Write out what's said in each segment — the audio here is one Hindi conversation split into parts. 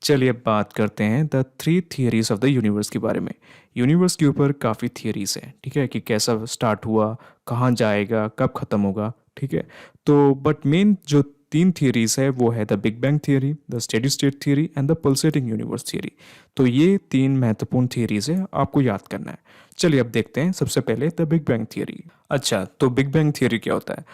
चलिए अब बात करते हैं the three theories of the universe के बारे में। यूनिवर्स के ऊपर काफ़ी थियरीज हैं, ठीक है, कि कैसा स्टार्ट हुआ, कहाँ जाएगा, कब ख़त्म होगा, ठीक है। तो बट मेन जो तीन थियरीज है वो है the big bang theory, the steady state theory and the pulsating universe theory. तो ये तीन महत्वपूर्ण थियरीज है, आपको याद करना है। चलिए अब देखते हैं सबसे पहले द बिग बैंग थियरी। अच्छा, तो बिग बैंग थियरी क्या होता है?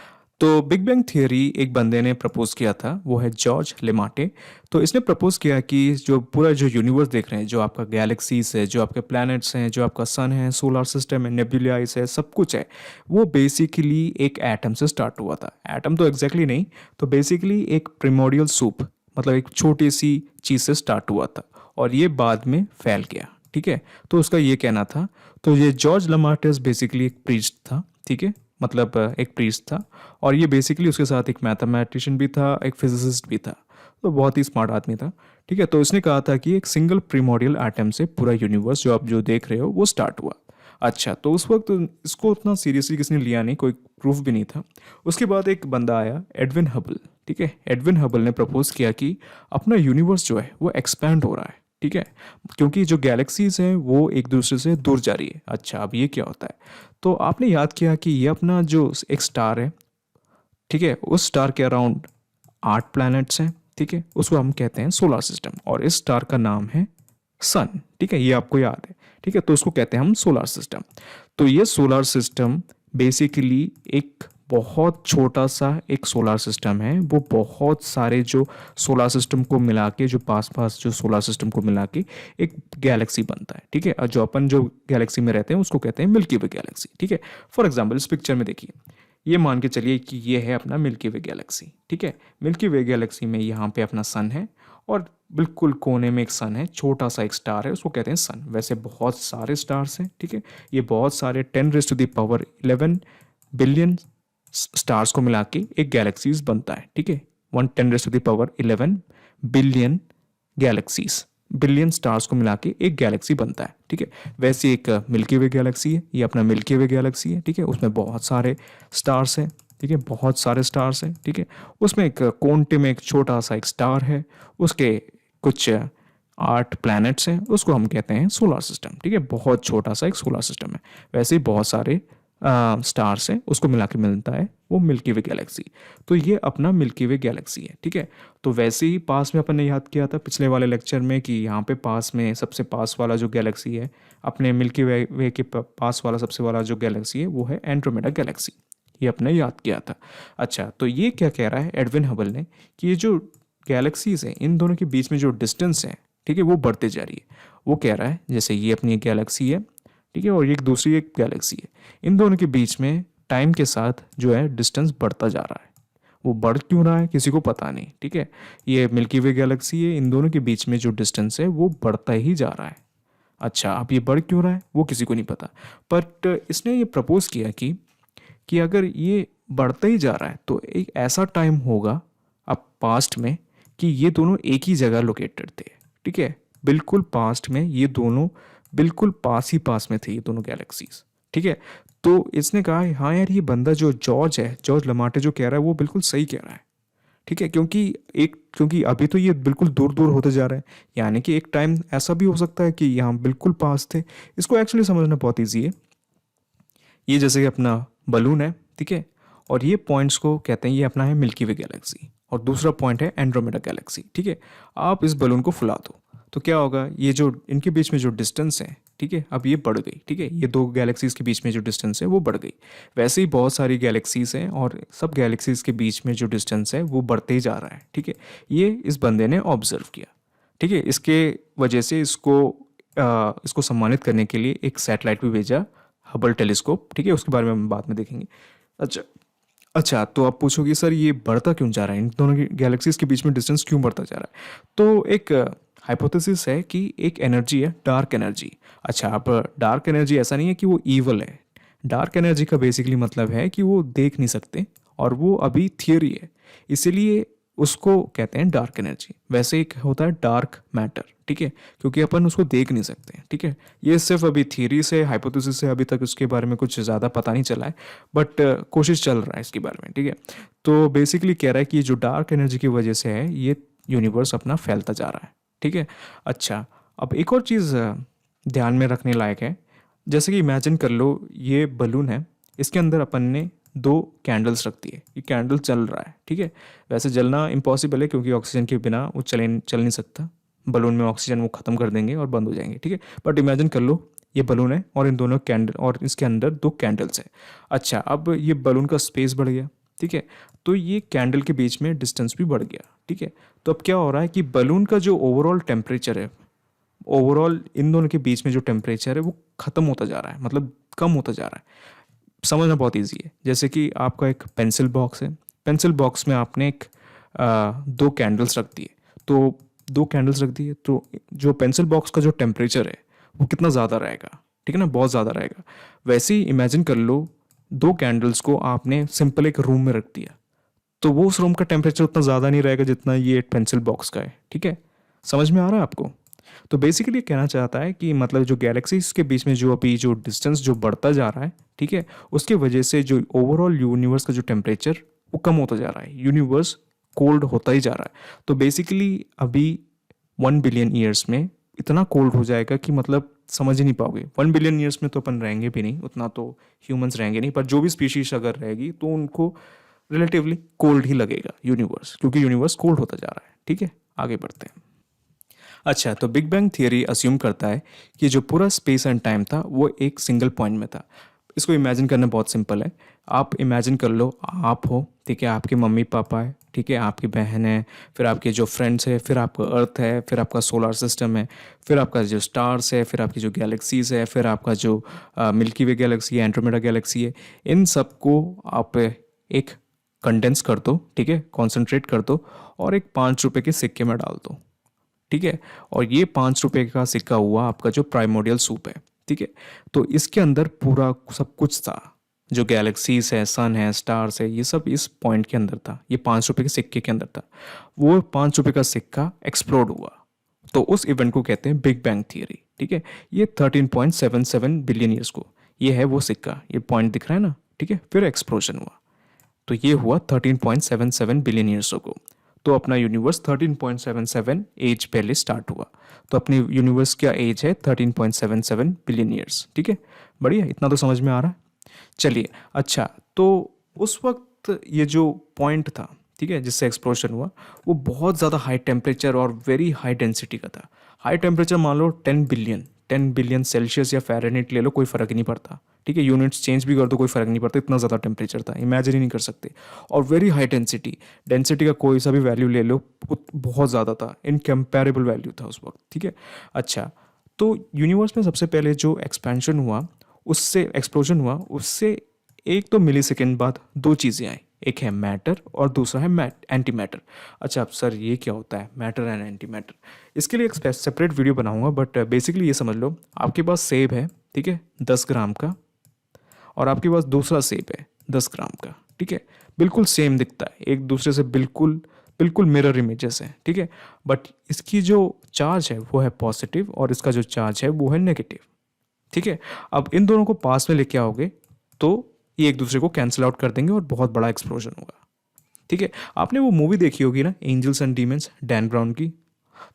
तो बिग बैंग थियरी एक बंदे ने प्रपोज किया था, वो है जॉर्ज लेमाटे। तो इसने प्रपोज किया कि जो पूरा जो यूनिवर्स देख रहे हैं, जो आपका गैलेक्सीज है, जो आपके प्लैनेट्स हैं, जो आपका सन है, सोलर सिस्टम है, नेबुलाइज है, सब कुछ है, वो बेसिकली एक एटम से स्टार्ट हुआ था। एटम तो एग्जैक्टली नहीं, तो बेसिकली एक प्रिमोडियल सूप, मतलब एक छोटी सी चीज़ से स्टार्ट हुआ था और ये बाद में फैल गया, ठीक है। तो उसका ये कहना था। तो ये जॉर्ज लमार्टस बेसिकली एक प्रीस्ट था, ठीक है, मतलब एक प्रीस्ट था। और ये बेसिकली उसके साथ एक मैथमेटिशियन भी था, एक फिजिसिस्ट भी था। तो बहुत ही स्मार्ट आदमी था, ठीक है। तो इसने कहा था कि एक सिंगल प्रिमोडियल एटम से पूरा यूनिवर्स जो आप जो देख रहे हो वो स्टार्ट हुआ। अच्छा, तो उस वक्त इसको उतना सीरियसली किसने लिया नहीं, कोई प्रूफ भी नहीं था। उसके बाद एक बंदा आया, एडविन हबल, ठीक है। एडविन हबल ने प्रपोज किया कि अपना यूनिवर्स जो है वो एक्सपैंड हो रहा है, ठीक है, क्योंकि जो गैलेक्सीज हैं वो एक दूसरे से दूर जा रही है। अच्छा, अब ये क्या होता है? तो आपने याद किया कि ये अपना जो एक स्टार है, ठीक है, उस स्टार के अराउंड 8 प्लैनेट्स हैं, ठीक है, उसको हम कहते हैं सोलर सिस्टम, और इस स्टार का नाम है सन, ठीक है, ये आपको याद है, ठीक है। तो उसको कहते हैं हम सोलर सिस्टम। तो ये सोलर सिस्टम बेसिकली एक बहुत छोटा सा एक सोलर सिस्टम है। वो बहुत सारे जो सोलर सिस्टम को मिला के, जो पास पास जो सोलर सिस्टम को मिला के एक गैलेक्सी बनता है, ठीक है। और जो अपन जो गैलेक्सी में रहते हैं उसको कहते हैं मिल्की वे गैलेक्सी, ठीक है। फॉर एग्जाम्पल इस पिक्चर में देखिए, ये मान के चलिए कि ये है अपना मिल्की वे गैलेक्सी, ठीक है। मिल्की वे गैलेक्सी में यहाँ पे अपना सन है, और बिल्कुल कोने में एक सन है, छोटा सा एक स्टार है, उसको कहते हैं सन। वैसे बहुत सारे स्टार्स हैं, ठीक है। ये बहुत सारे 10⁻11 स्टार्स को मिला के एक गैलेक्सीज बनता है, ठीक है। 1 10⁻11 गैलेक्सीज, बिलियन स्टार्स को मिला के एक गैलेक्सी बनता है, ठीक है। वैसे एक मिल्की वे गैलेक्सी है, ये अपना मिल्की वे गैलेक्सी है, ठीक है। उसमें बहुत सारे स्टार्स हैं, ठीक है, बहुत सारे स्टार्स हैं, ठीक है। उसमें एक कोने में एक छोटा सा एक स्टार है, उसके कुछ 8 प्लैनेट्स हैं, उसको हम कहते हैं सोलर सिस्टम, ठीक है। बहुत छोटा सा एक सोलर सिस्टम है। वैसे ही बहुत सारे स्टार्स हैं, उसको मिला के मिलता है वो मिल्की वे गैलेक्सी। तो ये अपना मिल्की वे गैलेक्सी है, ठीक है। तो वैसे ही पास में अपन ने याद किया था पिछले वाले लेक्चर में कि यहाँ पे पास में सबसे पास वाला जो गैलेक्सी है, अपने मिल्की वे के पास वाला सबसे वाला जो गैलेक्सी है वो है एंड्रोमेडा गैलेक्सी। ये अपने याद किया था। अच्छा, तो ये क्या कह रहा है एडविन हबल ने, कि ये जो गैलेक्सीज हैं इन दोनों के बीच में जो डिस्टेंस है, ठीक है, वो बढ़ते जा रही है। वो कह रहा है जैसे ये अपनी एक गैलेक्सी है, ठीक है, और ये एक दूसरी एक गैलेक्सी है, इन दोनों के बीच में टाइम के साथ जो है डिस्टेंस बढ़ता जा रहा है। वो बढ़ क्यों रहा है किसी को पता नहीं, ठीक है। ये मिल्की वे गैलेक्सी है, इन दोनों के बीच में जो डिस्टेंस है वो बढ़ता ही जा रहा है। अच्छा, अब ये बढ़ क्यों रहा है वो किसी को नहीं पता, बट इसने ये प्रपोज किया कि अगर ये बढ़ता ही जा रहा है तो एक ऐसा टाइम होगा अब पास्ट में कि ये दोनों एक ही जगह लोकेटेड थे, ठीक है। बिल्कुल पास्ट में ये दोनों बिल्कुल पास ही पास में थे ये दोनों गैलेक्सीज, ठीक है। तो इसने कहा हाँ यार, ये बंदा जो जॉर्ज है, जॉर्ज लमाटे जो कह रहा है वो बिल्कुल सही कह रहा है, ठीक है। क्योंकि अभी तो ये बिल्कुल दूर दूर होते जा रहे हैं, यानी कि एक टाइम ऐसा भी हो सकता है कि यहाँ बिल्कुल पास थे। इसको एक्चुअली समझना बहुत ईजी है। ये जैसे कि अपना बलून है, ठीक है, और ये पॉइंट्स को कहते हैं, ये अपना है मिल्की वे गैलेक्सी, और दूसरा पॉइंट है एंड्रोमेडा गैलेक्सी, ठीक है। आप इस बलून को फुला दो तो क्या होगा, ये जो इनके बीच में जो डिस्टेंस है, ठीक है, अब ये बढ़ गई, ठीक है। ये दो गैलेक्सीज के बीच में जो डिस्टेंस है वो बढ़ गई। वैसे ही बहुत सारी गैलेक्सीज हैं, और सब गैलेक्सीज के बीच में जो डिस्टेंस है वो बढ़ते ही जा रहा है, ठीक है। ये इस बंदे ने ऑब्जर्व किया, ठीक है। इसके वजह से इसको सम्मानित करने के लिए एक सैटेलाइट भी भेजा, हबल टेलीस्कोप, ठीक है। उसके बारे में हम बाद में देखेंगे। अच्छा, अच्छा, तो आप पूछोगे सर ये बढ़ता क्यों जा रहा है, इन दोनों की गैलेक्सीज के बीच में डिस्टेंस क्यों बढ़ता जा रहा है? तो एक हाइपोथेसिस है कि एक एनर्जी है, डार्क एनर्जी। अच्छा, अब डार्क एनर्जी ऐसा नहीं है कि वो ईवल है। डार्क एनर्जी का बेसिकली मतलब है कि वो देख नहीं सकते, और वो अभी थियरी है, इसीलिए उसको कहते हैं डार्क एनर्जी। वैसे एक होता है डार्क मैटर, ठीक है, क्योंकि अपन उसको देख नहीं सकते, ठीक है। ये सिर्फ अभी थियरी से, हाइपोथेसिस से, अभी तक उसके बारे में कुछ ज़्यादा पता नहीं चला है, बट कोशिश चल रहा है इसके बारे में, ठीक है। तो बेसिकली कह रहा है कि जो डार्क एनर्जी की वजह से है ये यूनिवर्स अपना फैलता जा रहा है, ठीक है। अच्छा, अब एक और चीज़ ध्यान में रखने लायक है। जैसे कि इमेजिन कर लो ये बलून है, इसके अंदर अपन ने 2 कैंडल्स रख दिए, ये कैंडल चल रहा है, ठीक है। वैसे जलना इम्पॉसिबल है क्योंकि ऑक्सीजन के बिना वो चल नहीं सकता, बलून में ऑक्सीजन वो ख़त्म कर देंगे और बंद हो जाएंगे, ठीक है। बट इमेजिन कर लो ये बलून है और इन दोनों कैंडल और इसके अंदर 2 कैंडल्स हैं। अच्छा, अब ये बलून का स्पेस बढ़ गया, ठीक है, तो ये कैंडल के बीच में डिस्टेंस भी बढ़ गया, ठीक है। तो अब क्या हो रहा है कि बलून का जो ओवरऑल टेम्परेचर है, ओवरऑल इन दोनों के बीच में जो टेम्परेचर है वो ख़त्म होता जा रहा है, मतलब कम होता जा रहा है। समझना बहुत ईजी है। जैसे कि आपका एक पेंसिल बॉक्स है, पेंसिल बॉक्स में आपने 2 कैंडल्स रख दिए, तो 2 कैंडल्स रख दिए तो जो पेंसिल बॉक्स का जो टेम्परेचर है वो कितना ज़्यादा रहेगा, ठीक है ना, बहुत ज़्यादा रहेगा। वैसे ही इमेजिन कर लो 2 कैंडल्स को आपने सिंपल एक रूम में रख दिया, तो वो उस रूम का टेम्परेचर उतना ज़्यादा नहीं रहेगा जितना ये पेंसिल बॉक्स का है, ठीक है। समझ में आ रहा है आपको? तो बेसिकली कहना चाहता है कि मतलब जो गैलेक्सीज के बीच में जो अभी जो डिस्टेंस जो बढ़ता जा रहा है, ठीक है, उसके वजह से जो ओवरऑल यूनिवर्स का जो टेम्परेचर वो कम होता जा रहा है, यूनिवर्स कोल्ड होता ही जा रहा है। तो बेसिकली अभी 1 बिलियन ईयर्स में इतना कोल्ड हो जाएगा कि मतलब समझ ही नहीं पाओगे। 1 बिलियन ईयर्स में तो अपन रहेंगे भी नहीं, उतना तो ह्यूमंस रहेंगे नहीं, पर जो भी स्पीशीज अगर रहेगी तो उनको रिलेटिवली कोल्ड ही लगेगा यूनिवर्स, क्योंकि यूनिवर्स कोल्ड होता जा रहा है, ठीक है। आगे बढ़ते हैं। अच्छा, तो बिग बैंग थियरी अज्यूम करता है कि जो पूरा स्पेस एंड टाइम था वो एक सिंगल पॉइंट में था। इसको इमेजिन करना बहुत सिंपल है। आप इमेजिन कर लो आप हो, ठीक है, आपके मम्मी पापा है, ठीक है, आपकी बहन है, फिर आपके जो फ्रेंड्स है, फिर आपका अर्थ है, फिर आपका सोलर सिस्टम है, फिर आपका जो स्टार्स है, फिर आपकी जो गैलेक्सीज है, फिर आपका जो मिल्की वे गैलेक्सी है, एंड्रोमेडा गैलेक्सी है। इन सबको आप एक कंडेंस कर दो, ठीक है, कॉन्सेंट्रेट कर दो और एक 5 रुपये के सिक्के में डाल दो, ठीक है। और ये 5 रुपये का सिक्का हुआ आपका जो प्राइमोडियल सूप है, ठीक है। तो इसके अंदर पूरा सब कुछ था, जो गैलेक्सीज है, सन है, स्टार्स है, ये सब इस पॉइंट के अंदर था, ये 5 रुपये के सिक्के के अंदर था। वो 5 रुपये का सिक्का एक्सप्लोड हुआ, तो उस इवेंट को कहते हैं बिग बैंग थियरी, ठीक है। ये 13.77 बिलियन ईयर्स को, ये है वो सिक्का, ये पॉइंट दिख रहा है ना, ठीक है। फिर एक्सप्लोजन हुआ, तो ये हुआ 13.77 बिलियन ईयर्स को। तो अपना यूनिवर्स 13.77 एज पहले स्टार्ट हुआ, तो अपने यूनिवर्स का एज है 13.77 बिलियन ईयर्स, ठीक है। बढ़िया, इतना तो समझ में आ रहा है। चलिए, अच्छा, तो उस वक्त ये जो पॉइंट था, ठीक है, जिससे एक्सप्लोजन हुआ, वो बहुत ज़्यादा हाई टेम्परेचर और वेरी हाई डेंसिटी का था। हाई टेम्परेचर मान लो 10 बिलियन सेल्सियस या फ़ारेनहीट ले लो, कोई फ़र्क ही नहीं पड़ता, ठीक है। यूनिट्स चेंज भी कर दो कोई फ़र्क नहीं पड़ता, इतना ज़्यादा टेम्परेचर था, इमेजिन ही नहीं कर सकते। और वेरी हाई डेंसिटी, डेंसिटी का कोई सा भी वैल्यू ले लो, बहुत ज़्यादा था, इनकम्पेरेबल वैल्यू था उस वक्त, ठीक है। अच्छा, तो यूनिवर्स में सबसे पहले जो एक्सपेंशन हुआ, उससे एक्सप्लोजन हुआ, उससे 1 तो मिली सेकेंड बाद 2 चीज़ें आई, एक है मैटर और दूसरा है एंटी मैटर। अच्छा, अब सर ये क्या होता है मैटर एंड एंटी मैटर? इसके लिए एक सेपरेट वीडियो बनाऊंगा, बट बेसिकली ये समझ लो, आपके पास सेब है, ठीक है, 10 ग्राम का, और आपके पास दूसरा सेब है 10 ग्राम का, ठीक है। बिल्कुल सेम दिखता है, एक दूसरे से बिल्कुल बिल्कुल मिरर इमेजेस हैं, ठीक है। बट इसकी जो चार्ज है वो है पॉजिटिव और इसका जो चार्ज है वो है नेगेटिव, ठीक है। अब इन दोनों को पास में लेके आओगे तो ये एक दूसरे को कैंसिल आउट कर देंगे और बहुत बड़ा एक्सप्लोजन होगा, ठीक है। आपने वो मूवी देखी होगी ना, Angels and Demons, Dan Brown की,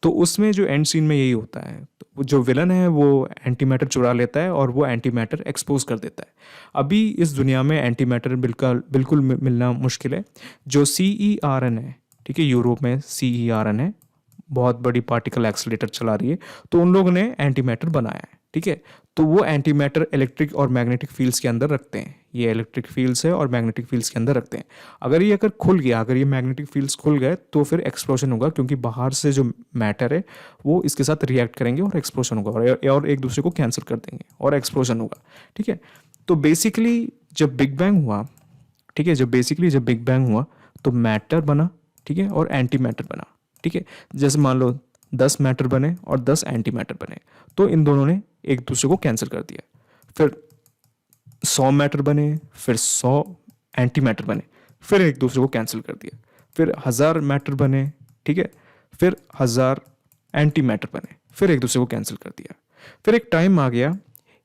तो उसमें जो एंड सीन में यही होता है, तो वो जो विलन है वो एंटी मैटर चुरा लेता है और वो एंटी मैटर एक्सपोज कर देता है। अभी इस दुनिया में एंटी मैटर बिल्कुल बिल्कुल मिलना मुश्किल है। जो CERN है, ठीक है, यूरोप में CERN है, बहुत बड़ी पार्टिकल एक्सीलरेटर चला रही है, तो उन लोगों ने एंटी मैटर बनाया है, ठीक है। तो वो एंटी मैटर इलेक्ट्रिक और मैग्नेटिक फील्ड्स के अंदर रखते हैं, ये इलेक्ट्रिक फील्ड्स है और मैग्नेटिक फील्ड्स के अंदर रखते हैं। अगर खुल गया, अगर ये मैग्नेटिक फील्ड्स खुल गए तो फिर एक्सप्लोजन होगा, क्योंकि बाहर से जो मैटर है वो इसके साथ रिएक्ट करेंगे और एक्सप्लोजन होगा, और एक दूसरे को कैंसिल कर देंगे और एक्सप्लोजन होगा, ठीक है। तो बेसिकली जब बिग बैंग हुआ, ठीक है, जब बिग बैंग हुआ तो मैटर बना, ठीक है, और एंटी मैटर बना, ठीक है। जैसे मान लो 10 मैटर बने और 10 एंटी मैटर बने, तो इन दोनों ने एक दूसरे को कैंसिल कर दिया। फिर 100 मैटर बने, फिर 100 एंटी मैटर बने, फिर एक दूसरे को कैंसिल कर दिया। फिर 1000 मैटर बने, ठीक है, फिर 1000 एंटी मैटर बने, फिर एक दूसरे को कैंसिल कर दिया। फिर एक टाइम आ गया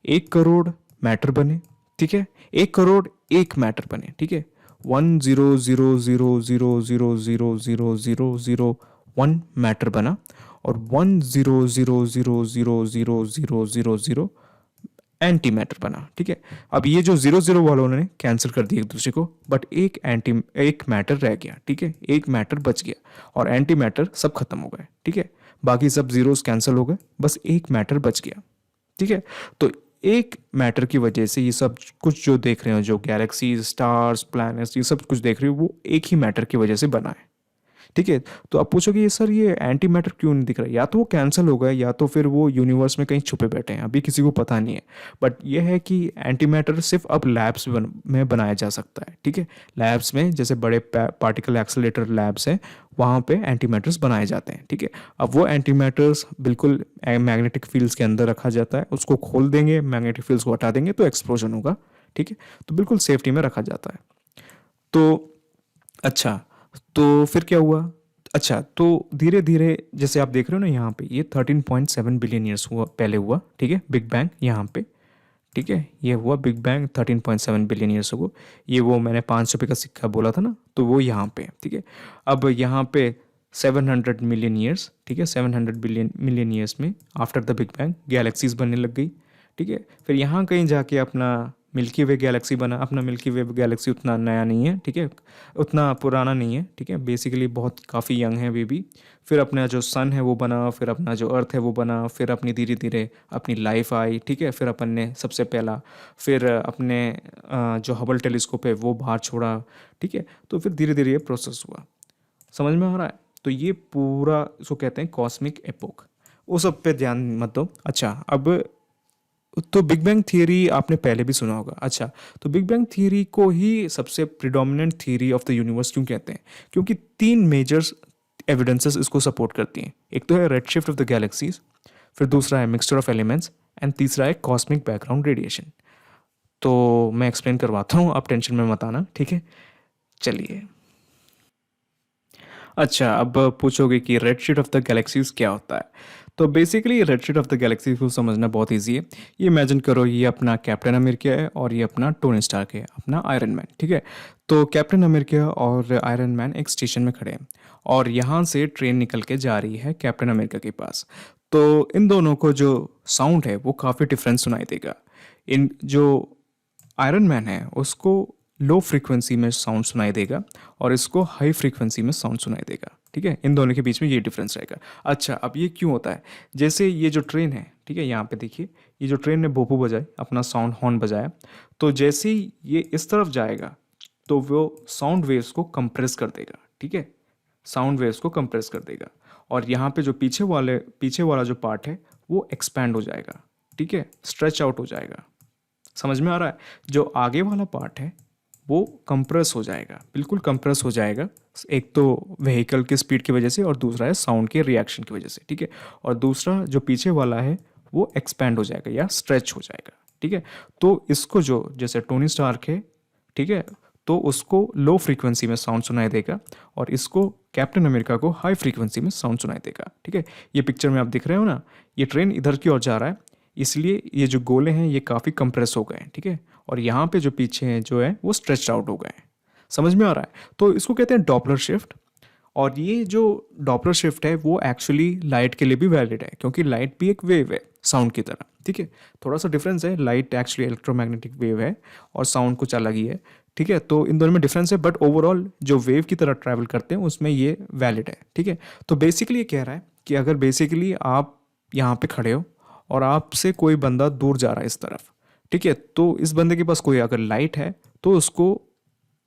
1 करोड़ मैटर बने, ठीक है, 1 करोड़ एक मैटर बने, ठीक है, 1 0 0 0 0 0 0 0 0 0 1 मैटर बना, और 1 0 0 0 0 0 0 0 एंटी मैटर बना। ठीक है, अब ये जो 0 0 वालों ने कैंसिल कर दिया एक दूसरे को, बट एक मैटर रह गया। ठीक है, एक मैटर बच गया और एंटी मैटर सब खत्म हो गए। ठीक है, बाकी सब जीरोस कैंसिल हो गए, बस एक मैटर बच गया। ठीक है, तो एक मैटर की वजह से ये सब कुछ जो देख रहे हो, जो गैलेक्सीज, स्टार्स, प्लैनेट्स, ये सब कुछ देख रहे हो, वो एक ही मैटर की वजह से बना है। ठीक है, तो आप पूछोगे ये सर ये एंटी मैटर क्यों नहीं दिख रहा है? या तो वो कैंसिल हो गए या तो फिर वो यूनिवर्स में कहीं छुपे बैठे हैं, अभी किसी को पता नहीं है। बट ये है कि एंटी मैटर सिर्फ अब लैब्स में बनाया जा सकता है। ठीक है, लैब्स में जैसे बड़े पार्टिकल एक्सेलरेटर लैब्स हैं, वहाँ पे एंटी मैटर्स बनाए जाते हैं। ठीक है, अब वो एंटी मैटर्स बिल्कुल मैग्नेटिक फील्ड्स के अंदर रखा जाता है, उसको खोल देंगे, मैग्नेटिक फील्ड्स को हटा देंगे तो एक्सप्लोजन होगा। ठीक है, तो बिल्कुल सेफ्टी में रखा जाता है। तो अच्छा, तो फिर क्या हुआ? अच्छा, तो धीरे धीरे जैसे आप देख रहे हो ना, यहाँ पे ये 13.7 बिलियन ईयर्स हुआ पहले हुआ। ठीक है, बिग बैंग यहाँ पे। ठीक है, ये हुआ बिग बैंग 13.7 बिलियन ईयर्स को। ये वो मैंने 5 रुपये का सिक्का बोला था ना, तो वो यहाँ पे है। ठीक है, अब यहाँ पे 700 मिलियन ईयर्स, ठीक है, 700 मिलियन ईयर्स में after the big bang galaxies बनने लग गई। ठीक है, फिर यहाँ कहीं जाके अपना मिल्की वे गैलेक्सी बना। अपना मिल्की वे गैलेक्सी उतना नया नहीं है। ठीक है, उतना पुराना नहीं है। ठीक है, बेसिकली बहुत काफ़ी यंग है भी। फिर अपना जो सन है वो बना, फिर अपना जो अर्थ है वो बना, फिर अपनी धीरे धीरे अपनी लाइफ आई। ठीक है, फिर अपन ने सबसे पहला फिर अपने जो हबल टेलीस्कोप है वो बाहर छोड़ा। ठीक है, तो फिर धीरे धीरे ये प्रोसेस हुआ। समझ में आ रहा है? तो ये पूरा इसको कहते हैं कॉस्मिक एपोक। वो सब पे ध्यान मत दो। अच्छा, अब तो बिग बैंग थियरी आपने पहले भी सुना होगा। अच्छा, तो बिग बैंग थियरी को ही सबसे predominant theory of the universe क्यों कहते हैं? क्योंकि 3 मेजर एविडेंसेस इसको सपोर्ट करती हैं। एक तो है red shift of the galaxies, फिर दूसरा है मिक्सचर ऑफ एलिमेंट्स, एंड तीसरा है कॉस्मिक बैकग्राउंड रेडिएशन। तो मैं एक्सप्लेन करवाता हूँ, आप टेंशन में मत आना। ठीक है, चलिए। अच्छा, अब पूछोगे कि red shift of the galaxies क्या होता है? तो basically red shift of the Galaxy को समझना बहुत इजी है। ये इमेजिन करो, ये अपना कैप्टन अमेरिका है और ये अपना टोनी स्टार्क है, अपना आयरन मैन। ठीक है, तो कैप्टन अमेरिका और आयरन मैन एक स्टेशन में खड़े हैं और यहाँ से ट्रेन निकल के जा रही है कैप्टन अमेरिका के पास। तो इन दोनों को जो साउंड है वो काफ़ी डिफरेंस सुनाई देगा। इन जो आयरन मैन है उसको लो फ्रीक्वेंसी में साउंड सुनाई देगा और इसको हाई फ्रीक्वेंसी में साउंड सुनाई देगा। ठीक है, इन दोनों के बीच में ये डिफरेंस रहेगा। अच्छा, अब ये क्यों होता है? जैसे ये जो ट्रेन है, ठीक है, यहाँ पे देखिए, ये जो ट्रेन ने भोपू बजाई, अपना साउंड हॉर्न बजाया, तो जैसे ही ये इस तरफ जाएगा तो वो साउंड वेव्स को कंप्रेस कर देगा। ठीक है, साउंड वेव्स को कंप्रेस कर देगा और यहाँ पे जो पीछे वाला जो पार्ट है वो एक्सपैंड हो जाएगा। ठीक है, स्ट्रेच आउट हो जाएगा। समझ में आ रहा है? जो आगे वाला पार्ट है वो कंप्रेस हो जाएगा, बिल्कुल कंप्रेस हो जाएगा। एक तो व्हीकल की स्पीड की वजह से और दूसरा है साउंड के रिएक्शन की वजह से। ठीक है, और दूसरा जो पीछे वाला है वो एक्सपैंड हो जाएगा या स्ट्रेच हो जाएगा। ठीक है, तो इसको जो जैसे टोनी स्टार्क है, ठीक है, तो उसको लो फ्रीक्वेंसी में साउंड सुनाई देगा और इसको कैप्टन अमेरिका को हाई फ्रीक्वेंसी में साउंड सुनाई देगा। ठीक है, ये पिक्चर में आप दिख रहे हो ना, ये ट्रेन इधर की ओर जा रहा है, इसलिए ये जो गोले हैं ये काफ़ी कंप्रेस हो गए हैं। ठीक है, और यहाँ पे जो पीछे हैं जो है वो स्ट्रेच आउट हो गए हैं। समझ में आ रहा है? तो इसको कहते हैं डॉपलर शिफ्ट। और ये जो डॉपलर शिफ्ट है वो एक्चुअली लाइट के लिए भी वैलिड है, क्योंकि लाइट भी एक वेव है साउंड की तरह। ठीक है, थोड़ा सा डिफरेंस है, लाइट एक्चुअली इलेक्ट्रोमैग्नेटिक वेव है और साउंड कुछ अलग ही है। ठीक है, तो इन दोनों में डिफरेंस है, बट ओवरऑल जो वेव की तरह ट्रैवल करते हैं उसमें ये वैलिड है। ठीक है, तो बेसिकली ये कह रहा है कि अगर बेसिकली आप यहाँ पे खड़े हो और आपसे कोई बंदा दूर जा रहा है इस तरफ, ठीक है, तो इस बंदे के पास कोई अगर लाइट है तो उसको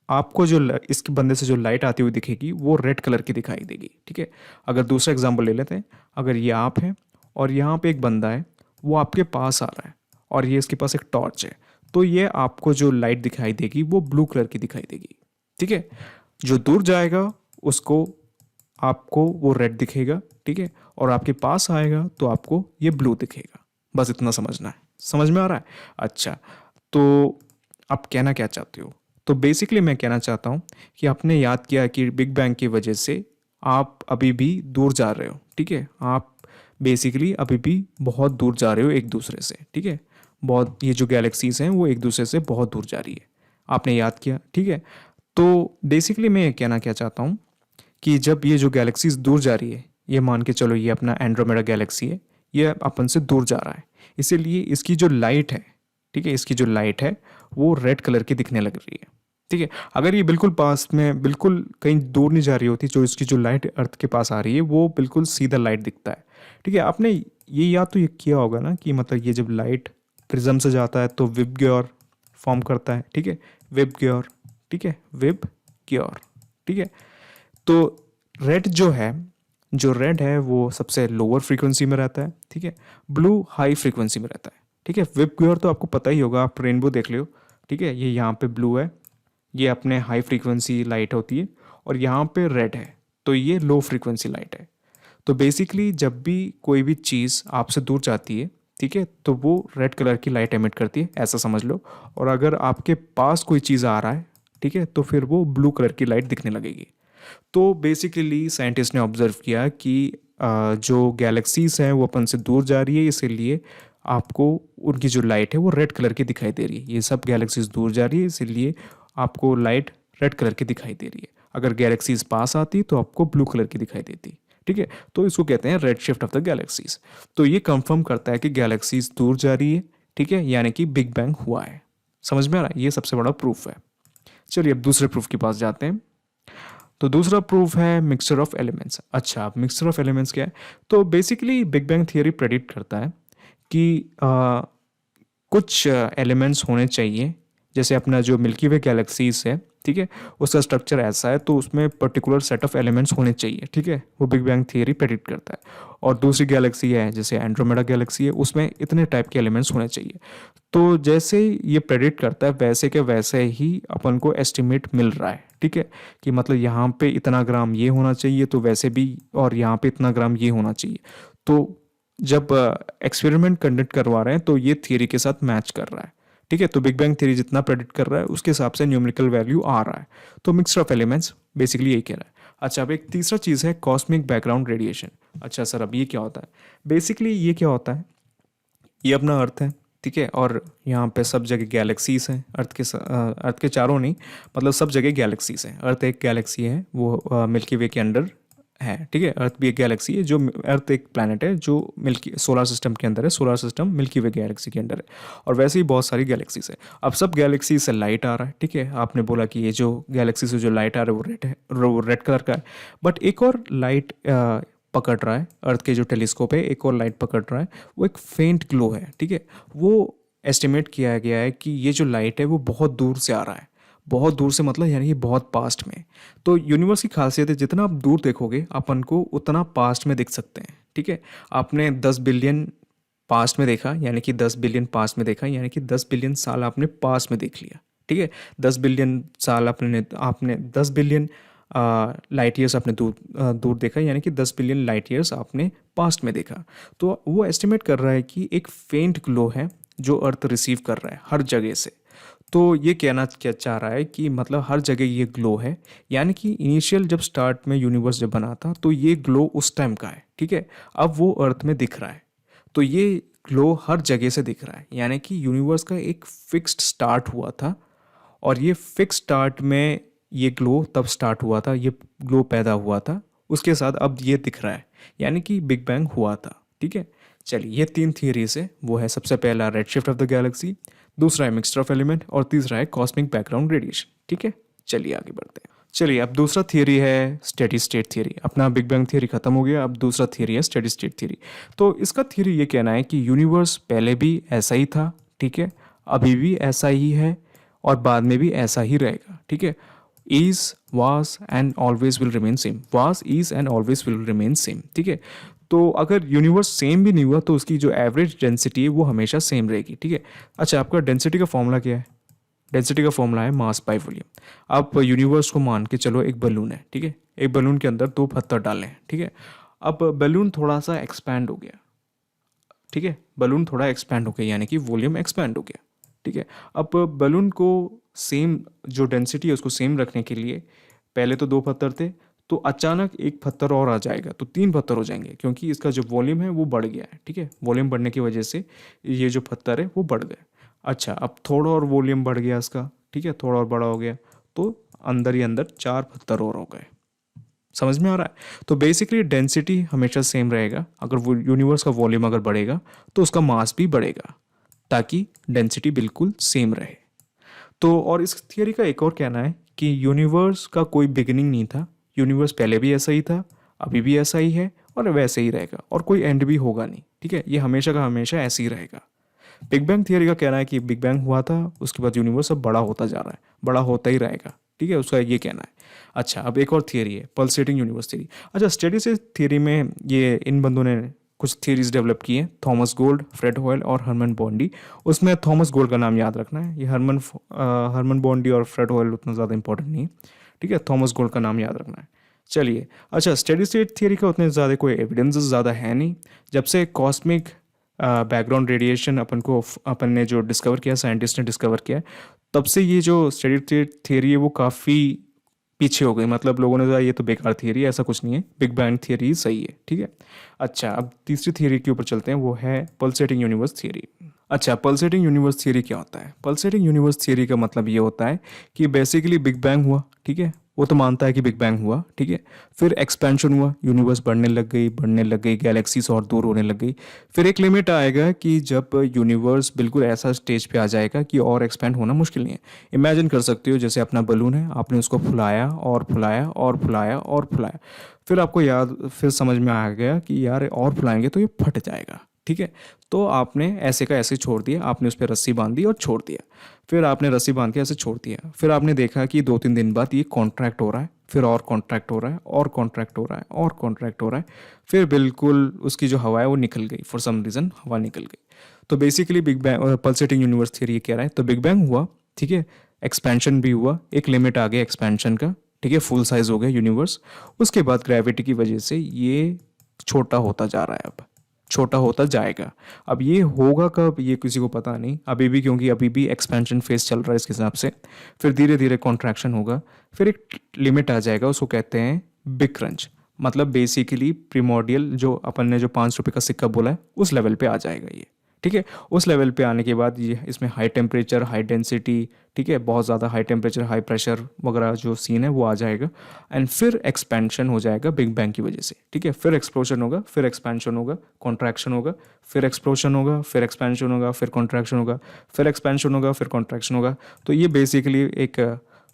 आपको जो इसके बंदे से जो लाइट आती हुई दिखेगी वो रेड कलर की दिखाई देगी। ठीक है, अगर दूसरा एग्जांपल ले लेते हैं, अगर ये आप हैं और यहाँ पे एक बंदा है, वो आपके पास आ रहा है और ये इसके पास एक टॉर्च है, तो ये आपको जो लाइट दिखाई देगी वो ब्लू कलर की दिखाई देगी। ठीक है, जो दूर जाएगा उसको आपको वो रेड दिखेगा। ठीक है, और आपके पास आएगा तो आपको ये ब्लू दिखेगा। बस इतना समझना है। समझ में आ रहा है? अच्छा, तो आप कहना क्या चाहते हो? तो बेसिकली मैं कहना चाहता हूँ कि आपने याद किया कि बिग बैंग की वजह से आप अभी भी दूर जा रहे हो। ठीक है, आप बेसिकली अभी भी बहुत दूर जा रहे हो एक दूसरे से। ठीक है, बहुत, ये जो गैलेक्सीज हैं वो एक दूसरे से बहुत दूर जा रही है, आपने याद किया। ठीक है, तो बेसिकली मैं कहना क्या चाहता हूँ कि जब ये जो गैलेक्सीज दूर जा रही है ये मान के चलो ये अपना एंड्रोमेडा गैलेक्सी है, ये अपन से दूर जा रहा है, इसीलिए इसकी जो लाइट है, ठीक है, इसकी जो लाइट है वो रेड कलर की दिखने लग रही है। ठीक है, अगर ये बिल्कुल पास में, बिल्कुल कहीं दूर नहीं जा रही होती, जो इसकी जो लाइट अर्थ के पास आ रही है वो बिल्कुल सीधा लाइट दिखता है। ठीक है, आपने ये याद तो ये किया होगा ना कि मतलब ये जब लाइट प्रिज्म से जाता है तो विबग्योर फॉर्म करता है। ठीक है, विबग्योर, ठीक है, विबग्योर। ठीक है, तो रेड जो रेड है वो सबसे लोअर फ्रीक्वेंसी में रहता है। ठीक है, ब्लू हाई फ्रीक्वेंसी में रहता है। ठीक है, विबग्योर तो आपको पता ही होगा, आप रेनबो देख लो। ठीक है, ये यहाँ पे ब्लू है, ये अपने हाई फ्रीक्वेंसी लाइट होती है, और यहाँ पे रेड है तो ये लो फ्रीक्वेंसी लाइट है। तो बेसिकली जब भी कोई भी चीज़ आपसे दूर जाती है, ठीक है, तो वो रेड कलर की लाइट एमिट करती है, ऐसा समझ लो। और अगर आपके पास कोई चीज़ आ रहा है, ठीक है, तो फिर वो ब्लू कलर की लाइट दिखने लगेगी। तो बेसिकली साइंटिस्ट ने ऑब्जर्व किया कि जो गैलेक्सीज हैं वो अपन से दूर जा रही है, इसीलिए आपको उनकी जो लाइट है वो रेड कलर की दिखाई दे रही है। ये सब गैलेक्सीज दूर जा रही है, इसीलिए आपको लाइट रेड कलर की दिखाई दे रही है। अगर गैलेक्सीज पास आती तो आपको ब्लू कलर की दिखाई देती। ठीक है, तो इसको कहते हैं red shift of the galaxies. तो ये कंफर्म करता है कि गैलेक्सीज दूर जा रही है। ठीक है, यानी कि बिग बैंग हुआ है। समझ में आ रहा है, ये सबसे बड़ा प्रूफ है। चलिए अब दूसरे प्रूफ के पास जाते हैं। तो दूसरा प्रूफ है मिक्सचर ऑफ एलिमेंट्स। अच्छा, अब मिक्सचर ऑफ एलिमेंट्स क्या है? तो basically big bang theory predict करता है कि कुछ एलिमेंट्स होने चाहिए, जैसे अपना जो मिल्की वे गैलेक्सीज है, ठीक है, उसका स्ट्रक्चर ऐसा है तो उसमें पर्टिकुलर सेट ऑफ एलिमेंट्स होने चाहिए। ठीक है, वो बिग बैंग थियरी प्रेडिक्ट करता है। और दूसरी गैलेक्सी है जैसे एंड्रोमेडा गैलेक्सी है, उसमें इतने टाइप के एलिमेंट्स होने चाहिए। तो जैसे ये प्रेडिक्ट करता है वैसे के वैसे ही अपन को एस्टिमेट मिल रहा है। ठीक है, कि मतलब यहाँ पे इतना ग्राम ये होना चाहिए तो वैसे भी, और यहाँ पे इतना ग्राम ये होना चाहिए। तो जब एक्सपेरिमेंट कंडक्ट करवा रहे हैं तो ये थियरी के साथ मैच कर रहा है। ठीक है, तो बिग बैंग थ्योरी जितना प्रेडिक्ट कर रहा है उसके हिसाब से न्यूमेरिकल वैल्यू आ रहा है। तो मिक्सचर ऑफ एलिमेंट्स बेसिकली यही कह रहा है। अच्छा, अब एक तीसरा चीज़ है कॉस्मिक बैकग्राउंड रेडिएशन। अच्छा सर, अब ये क्या होता है? बेसिकली ये क्या होता है, ये अपना अर्थ है, ठीक है, और यहाँ पे सब जगह गैलेक्सीज हैं। अर्थ के चारों नहीं, मतलब सब जगह गैलेक्सीज हैं। अर्थ एक गैलेक्सी है, वो मिल्की वे के अंडर है। ठीक है, अर्थ भी एक गैलेक्सी है, जो अर्थ एक प्लैनेट है जो मिल्की सोलर सिस्टम के अंदर है। सोलर सिस्टम मिल्की वे गैलेक्सी के अंदर है, और वैसे ही बहुत सारी गैलेक्सीज है। अब सब गैलेक्सी से लाइट आ रहा है। ठीक है, आपने बोला कि ये जो गैलेक्सी से जो लाइट आ रहा है वो रेड है, वो रेड कलर का है। बट एक और लाइट पकड़ रहा है, अर्थ के जो टेलीस्कोप है एक और लाइट पकड़ रहा है, वो एक फेंट ग्लो है। ठीक है, वो एस्टिमेट किया गया है कि ये जो लाइट है वो बहुत दूर से आ रहा है। बहुत दूर से मतलब यानी कि बहुत पास्ट में। तो यूनिवर्स की खासियत है, जितना आप दूर देखोगे अपन को उतना पास्ट में दिख सकते हैं। ठीक है, आपने 10 बिलियन पास्ट में देखा, यानी कि 10 बिलियन पास्ट में देखा, यानी कि 10 बिलियन साल आपने पास्ट में देख लिया। ठीक है, 10 बिलियन साल आपने 10 बिलियन लाइट ईयर्स आपने दूर देखा, यानी कि 10 बिलियन लाइट ईयर्स आपने पास्ट में देखा। तो वो एस्टिमेट कर रहा है कि एक फेंट ग्लो है जो अर्थ रिसीव कर रहा है हर जगह से। तो ये कहना क्या चाह रहा है कि मतलब हर जगह ये ग्लो है, यानी कि इनिशियल जब स्टार्ट में यूनिवर्स जब बना था तो ये ग्लो उस टाइम का है। ठीक है, अब वो अर्थ में दिख रहा है, तो ये ग्लो हर जगह से दिख रहा है, यानी कि यूनिवर्स का एक फिक्स्ड स्टार्ट हुआ था, और ये फिक्स स्टार्ट में ये ग्लो तब स्टार्ट हुआ था, ये ग्लो पैदा हुआ था, उसके साथ अब ये दिख रहा है, यानी कि बिग बैंग हुआ था। ठीक है, चलिए ये 3 थियरीज है। वो है सबसे पहला red shift of the Galaxy, दूसरा है मिक्सचर ऑफ एलिमेंट, और तीसरा है कॉस्मिक बैकग्राउंड रेडिएशन। ठीक है, चलिए आगे बढ़ते हैं। चलिए अब दूसरा थियरी है स्टेडी स्टेट थियरी। अपना बिग बैंग थियरी खत्म हो गया, अब दूसरा थियरी है स्टेडी स्टेट थियरी। तो इसका थियरी ये कहना है कि यूनिवर्स पहले भी ऐसा ही था, ठीक है, अभी भी ऐसा ही है, और बाद में भी ऐसा ही रहेगा। ठीक है, is was and always will remain same, was is and always will remain same। ठीक है, तो अगर यूनिवर्स सेम भी नहीं हुआ तो उसकी जो एवरेज डेंसिटी है वो हमेशा सेम रहेगी। ठीक है, अच्छा आपका डेंसिटी का फॉर्मूला क्या है? डेंसिटी का फॉर्मूला है मास बाय वॉल्यूम। आप यूनिवर्स को मान के चलो एक बलून है, ठीक है, एक बलून के अंदर 2 पत्थर डाले हैं। ठीक है, अब बलून थोड़ा सा एक्सपैंड हो गया। ठीक है, बलून थोड़ा एक्सपैंड हो गया, यानी कि वॉल्यूम एक्सपैंड हो गया। ठीक है, अब बलून को सेम जो डेंसिटी है उसको सेम रखने के लिए पहले तो 2 पत्थर थे, तो अचानक एक पत्थर और आ जाएगा तो 3 पत्थर हो जाएंगे, क्योंकि इसका जो वॉल्यूम है वो बढ़ गया है। ठीक है, वॉल्यूम बढ़ने की वजह से ये जो पत्थर है वो बढ़ गए। अच्छा, अब थोड़ा और वॉल्यूम बढ़ गया इसका, ठीक है, थोड़ा और बड़ा हो गया, तो अंदर ही अंदर 4 पत्थर और हो गए। समझ में आ रहा है? तो बेसिकली डेंसिटी हमेशा सेम रहेगा, अगर वो यूनिवर्स का वॉल्यूम अगर बढ़ेगा तो उसका मास भी बढ़ेगा, ताकि डेंसिटी बिल्कुल सेम रहे। तो और इस थियरी का एक और कहना है कि यूनिवर्स का कोई बिगिनिंग नहीं था, यूनिवर्स पहले भी ऐसा ही था, अभी भी ऐसा ही है और वैसे ही रहेगा, और कोई एंड भी होगा नहीं, ठीक है, ये हमेशा का हमेशा ऐसे ही रहेगा। बिग बैंग थियरी का कहना है कि बिग बैंग हुआ था, उसके बाद यूनिवर्स अब बड़ा होता जा रहा है, बड़ा होता ही रहेगा, ठीक है, उसका ये कहना है। अच्छा, अब एक और थियरी है पल्सेटिंग यूनिवर्स थियरी। अच्छा, स्टेडी स्टेट थियरी में ये इन बंदों ने कुछ थियरीज डेवलप की हैं, थॉमस गोल्ड, फ्रेड होयल और हरमन बॉन्डी। उसमें थॉमस गोल्ड का नाम याद रखना है, ये हरमन बॉन्डी और फ्रेड होयल उतना ज़्यादा इंपॉर्टेंट नहीं है, ठीक है, थॉमस गोल्ड का नाम याद रखना है। चलिए, अच्छा, स्टेडी स्टेट थियरी का उतने ज़्यादा कोई एविडेंस ज़्यादा है नहीं। जब से कॉस्मिक बैकग्राउंड रेडिएशन अपन ने जो डिस्कवर किया, साइंटिस्ट ने डिस्कवर किया, तब से ये जो स्टेडी स्टेट थियरी है वो काफ़ी पीछे हो गई। मतलब लोगों ने कहा ये तो बेकार थियरी है, ऐसा कुछ नहीं है, बिग बैंग थियरी ही सही है, ठीक है। अच्छा, अब तीसरी थियरी के ऊपर चलते हैं, वो है पल्सेटिंग यूनिवर्स थियरी। अच्छा, पल्सेटिंग यूनिवर्स थियरी क्या होता है? पल्सेटिंग यूनिवर्स थियरी का मतलब ये होता है कि बेसिकली बिग बैंग हुआ, ठीक है, वो तो मानता है कि बिग बैंग हुआ, ठीक है, फिर एक्सपेंशन हुआ, यूनिवर्स बढ़ने लग गई, गैलेक्सीज और दूर होने लग गई, फिर एक लिमिट आएगा कि जब यूनिवर्स बिल्कुल ऐसा स्टेज पे आ जाएगा कि और एक्सपेंड होना मुश्किल नहीं है। इमेजिन कर सकते हो जैसे अपना बलून है, आपने उसको फुलाया और फुलाया और फुलाया और फुलाया, फिर आपको फिर समझ में आ गया कि यार और फुलाएंगे तो ये फट जाएगा, ठीक है, तो आपने ऐसे का ऐसे छोड़ दिया, आपने उस पर रस्सी बांध दी और छोड़ दिया, फिर आपने रस्सी बांध के ऐसे छोड़ दिया, फिर आपने देखा कि 2-3 दिन बाद ये कॉन्ट्रैक्ट हो रहा है, फिर और कॉन्ट्रैक्ट हो रहा है और कॉन्ट्रैक्ट हो रहा है और कॉन्ट्रैक्ट हो रहा है, फिर बिल्कुल उसकी जो हवा है वो निकल गई, फॉर सम रीज़न हवा निकल गई। तो basically big bang pulsating universe theory ये कह रहा है, तो बिग बैंग हुआ, ठीक है, एक्सपेंशन भी हुआ, एक लिमिट आ गया एक्सपेंशन का, ठीक है, फुल साइज हो गया यूनिवर्स, उसके बाद ग्रेविटी की वजह से ये छोटा होता जा रहा है, अब छोटा होता जाएगा। अब ये होगा कब, ये किसी को पता नहीं अभी भी, क्योंकि अभी भी एक्सपेंशन फेज चल रहा है इसके हिसाब से, फिर धीरे धीरे कॉन्ट्रैक्शन होगा, फिर एक लिमिट आ जाएगा, उसको कहते हैं बिग क्रंच। मतलब बेसिकली प्रीमोडियल, जो अपन ने जो 5 रुपये का सिक्का बोला है, उस लेवल पे आ जाएगा ये, ठीक है। उस लेवल पे आने के बाद ये इसमें हाई टेम्परेचर, हाई डेंसिटी, ठीक है, बहुत ज़्यादा हाई टेम्परेचर, हाई प्रेशर वगैरह जो सीन है वो आ जाएगा, एंड फिर एक्सपेंशन हो जाएगा बिग बैंग की वजह से, ठीक है, फिर एक्सप्लोजन होगा, फिर एक्सपेंशन होगा, कॉन्ट्रैक्शन होगा, फिर एक्सप्लोजन होगा, फिर एक्सपेंशन होगा, फिर कॉन्ट्रैक्शन होगा, फिर एक्सपेंशन होगा, फिर कॉन्ट्रैक्शन होगा। तो ये बेसिकली एक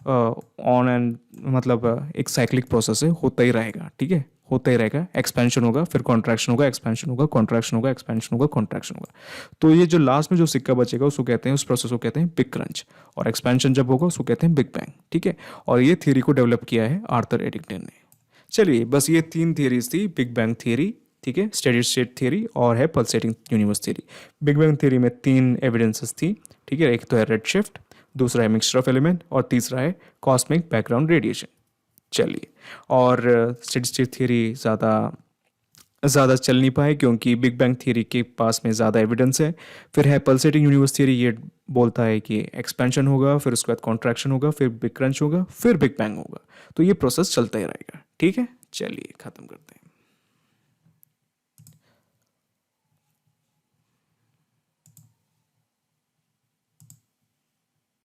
ऑन एंड मतलब एक साइक्लिक प्रोसेस है, होता ही रहेगा, ठीक है, होता ही रहेगा, एक्सपेंशन होगा, फिर कॉन्ट्रैक्शन होगा, एक्सपेंशन होगा, कॉन्ट्रैक्शन होगा, एक्सपेंशन होगा, कॉन्ट्रैक्शन होगा। तो ये जो लास्ट में जो सिक्का बचेगा उसको कहते हैं, उस प्रोसेस को कहते हैं बिग क्रंच, और एक्सपेंशन जब होगा उसको कहते हैं बिग बैंग, ठीक है। और ये थियरी को डेवलप किया है आर्थर एडिक्टन ने। चलिए, बस ये 3 थियरीज थी, बिग बैंग थियरी, ठीक है, स्टेडी स्टेट थियरी और है pulsating universe theory. Big bang theory में 3 एविडेंसेस थी, ठीक है, एक तो है रेड शिफ्ट, दूसरा है मिक्सचर ऑफ एलिमेंट और तीसरा है कॉस्मिक बैकग्राउंड रेडिएशन। चलिए, और स्टेडी स्टेट थियरी ज़्यादा चल नहीं पाए क्योंकि बिग बैंग थियरी के पास में ज़्यादा एविडेंस है। फिर है पल्सेटिंग यूनिवर्स थियरी, ये बोलता है कि एक्सपेंशन होगा, फिर उसके बाद कॉन्ट्रैक्शन होगा, फिर बिग क्रंच होगा, फिर बिग बैंग होगा, तो ये प्रोसेस चलता ही रहेगा, ठीक है। चलिए, ख़त्म करते हैं।